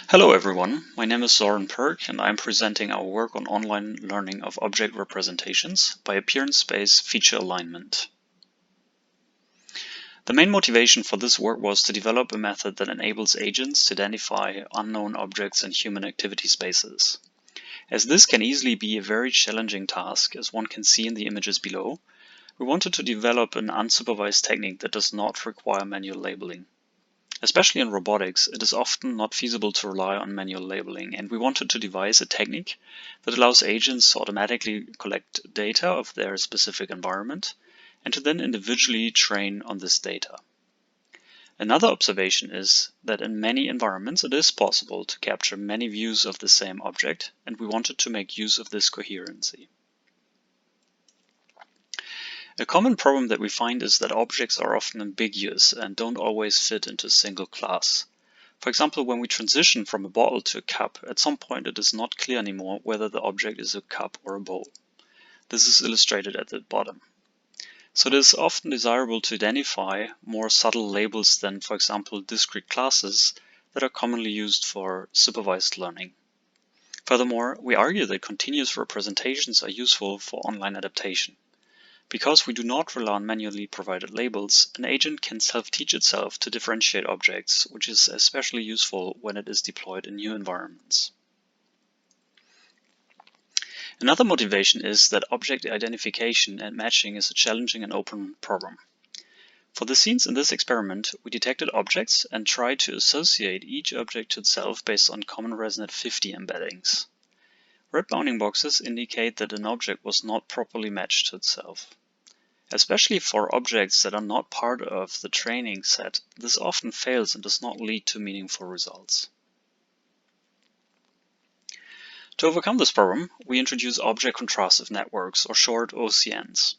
Hello everyone, my name is Zoran Perk and I'm presenting our work on online learning of object representations by appearance-based feature alignment. The main motivation for this work was to develop a method that enables agents to identify unknown objects in human activity spaces. As this can easily be a very challenging task, as one can see in the images below, we wanted to develop an unsupervised technique that does not require manual labeling. Especially in robotics, it is often not feasible to rely on manual labeling, and we wanted to devise a technique that allows agents to automatically collect data of their specific environment and to then individually train on this data. Another observation is that in many environments it is possible to capture many views of the same object, and we wanted to make use of this coherency. A common problem that we find is that objects are often ambiguous and don't always fit into a single class. For example, when we transition from a bottle to a cup, at some point it is not clear anymore whether the object is a cup or a bowl. This is illustrated at the bottom. So it is often desirable to identify more subtle labels than, for example, discrete classes that are commonly used for supervised learning. Furthermore, we argue that continuous representations are useful for online adaptation. Because we do not rely on manually provided labels, an agent can self-teach itself to differentiate objects, which is especially useful when it is deployed in new environments. Another motivation is that object identification and matching is a challenging and open problem. For the scenes in this experiment, we detected objects and tried to associate each object to itself based on common ResNet 50 embeddings. Red bounding boxes indicate that an object was not properly matched to itself. Especially for objects that are not part of the training set, this often fails and does not lead to meaningful results. To overcome this problem, we introduce object-contrastive networks, or short OCNs.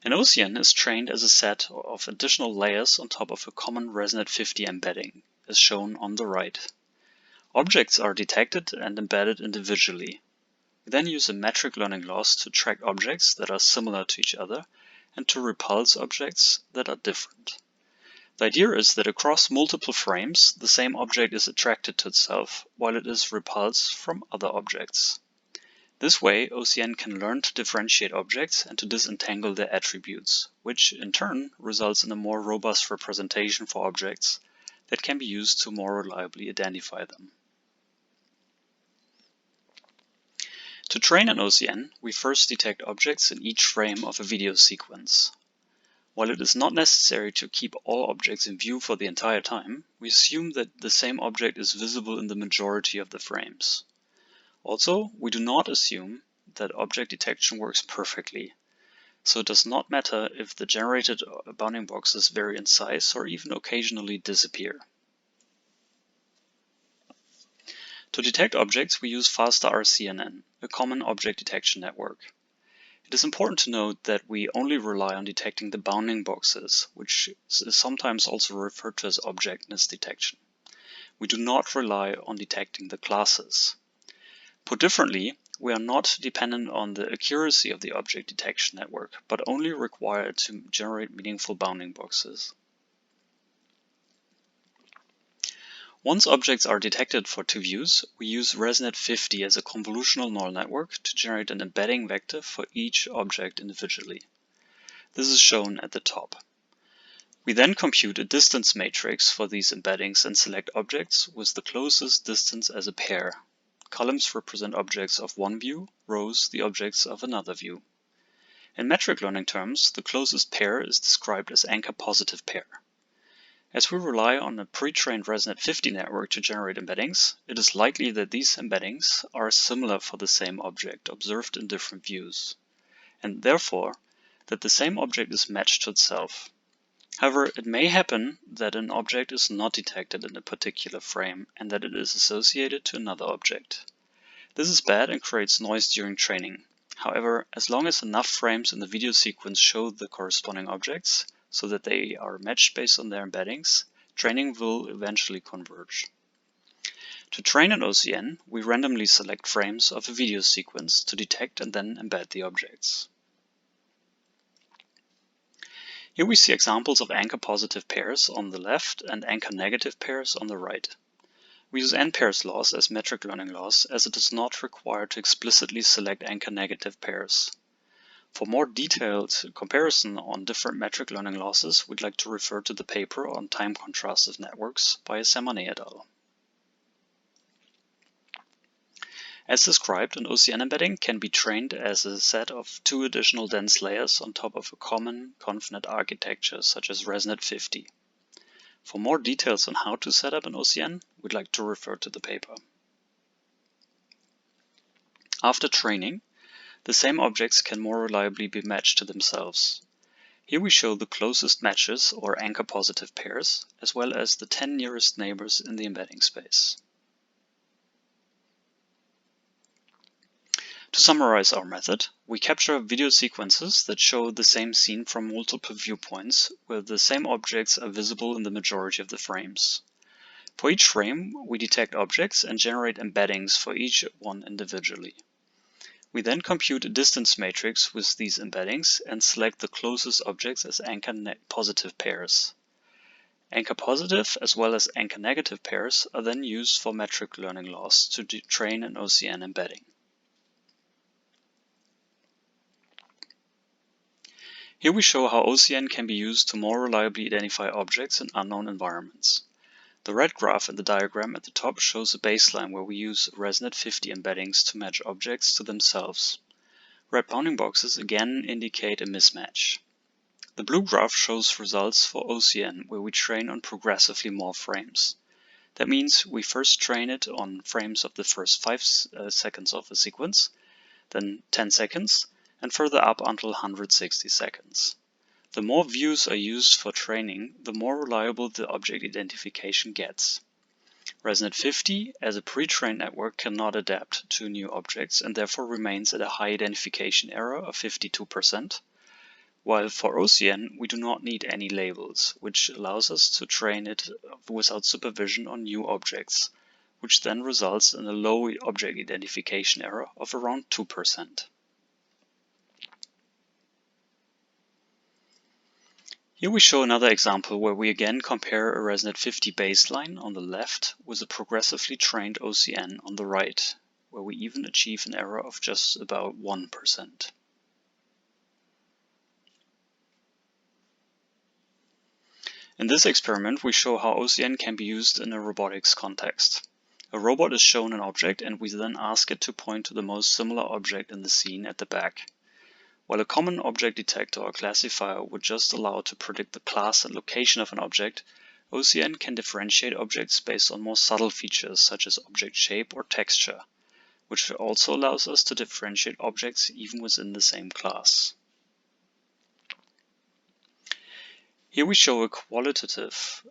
An OCN is trained as a set of additional layers on top of a common ResNet 50 embedding, as shown on the right. Objects are detected and embedded individually. We then use a metric learning loss to track objects that are similar to each other and to repulse objects that are different. The idea is that across multiple frames, the same object is attracted to itself, while it is repulsed from other objects. This way, OCN can learn to differentiate objects and to disentangle their attributes, which in turn results in a more robust representation for objects that can be used to more reliably identify them. To train an OCN, we first detect objects in each frame of a video sequence. While it is not necessary to keep all objects in view for the entire time, we assume that the same object is visible in the majority of the frames. Also, we do not assume that object detection works perfectly, so it does not matter if the generated bounding boxes vary in size or even occasionally disappear. To detect objects, we use faster RCNN, a common object detection network. It is important to note that we only rely on detecting the bounding boxes, which is sometimes also referred to as objectness detection. We do not rely on detecting the classes. Put differently, we are not dependent on the accuracy of the object detection network, but only required to generate meaningful bounding boxes. Once objects are detected for two views, we use ResNet 50 as a convolutional neural network to generate an embedding vector for each object individually. This is shown at the top. We then compute a distance matrix for these embeddings and select objects with the closest distance as a pair. Columns represent objects of one view, rows the objects of another view. In metric learning terms, the closest pair is described as anchor positive pair. As we rely on a pre-trained ResNet 50 network to generate embeddings, it is likely that these embeddings are similar for the same object observed in different views, and therefore that the same object is matched to itself. However, it may happen that an object is not detected in a particular frame and that it is associated to another object. This is bad and creates noise during training. However, as long as enough frames in the video sequence show the corresponding objects, so that they are matched based on their embeddings, training will eventually converge. To train an OCN, we randomly select frames of a video sequence to detect and then embed the objects. Here we see examples of anchor positive pairs on the left and anchor negative pairs on the right. We use n-pairs laws as metric learning laws as it is not required to explicitly select anchor-negative pairs. For more detailed comparison on different metric learning losses, we'd like to refer to the paper on time-contrastive networks by Samane et al. As described, an OCN embedding can be trained as a set of 2 additional dense layers on top of a common ConvNet architecture such as ResNet 50. For more details on how to set up an OCN, we'd like to refer to the paper. After training, the same objects can more reliably be matched to themselves. Here we show the closest matches or anchor-positive pairs, as well as the 10 nearest neighbors in the embedding space. To summarize our method, we capture video sequences that show the same scene from multiple viewpoints, where the same objects are visible in the majority of the frames. For each frame, we detect objects and generate embeddings for each one individually. We then compute a distance matrix with these embeddings and select the closest objects as anchor-positive pairs. Anchor-positive as well as anchor-negative pairs are then used for metric learning laws to train an OCN embedding. Here we show how OCN can be used to more reliably identify objects in unknown environments. The red graph in the diagram at the top shows a baseline where we use ResNet 50 embeddings to match objects to themselves. Red bounding boxes again indicate a mismatch. The blue graph shows results for OCN where we train on progressively more frames. That means we first train it on frames of the first 5 seconds of a sequence, then 10 seconds, and further up until 160 seconds. The more views are used for training, the more reliable the object identification gets. ResNet 50 as a pre-trained network cannot adapt to new objects and therefore remains at a high identification error of 52%, while for OCN we do not need any labels, which allows us to train it without supervision on new objects, which then results in a low object identification error of around 2%. Here we show another example where we again compare a ResNet 50 baseline on the left with a progressively trained OCN on the right, where we even achieve an error of just about 1%. In this experiment, we show how OCN can be used in a robotics context. A robot is shown an object and we then ask it to point to the most similar object in the scene at the back. While a common object detector or classifier would just allow to predict the class and location of an object, OCN can differentiate objects based on more subtle features such as object shape or texture, which also allows us to differentiate objects even within the same class. Here we show a qualitative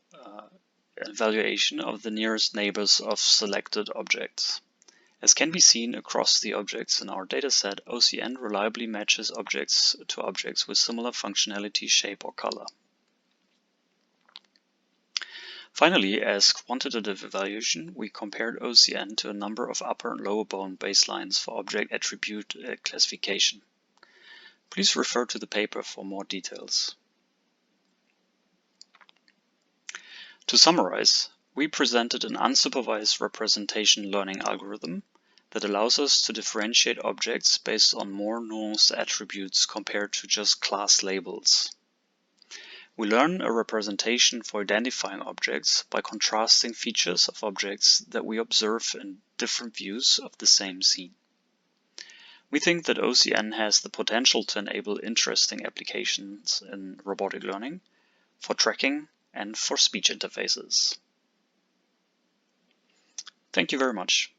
evaluation of the nearest neighbors of selected objects. As can be seen across the objects in our dataset, OCN reliably matches objects to objects with similar functionality, shape, or color. Finally, as quantitative evaluation, we compared OCN to a number of upper and lower bound baselines for object attribute classification. Please refer to the paper for more details. To summarize, we presented an unsupervised representation learning algorithm that allows us to differentiate objects based on more nuanced attributes compared to just class labels. We learn a representation for identifying objects by contrasting features of objects that we observe in different views of the same scene. We think that OCN has the potential to enable interesting applications in robotic learning, for tracking, and for speech interfaces. Thank you very much.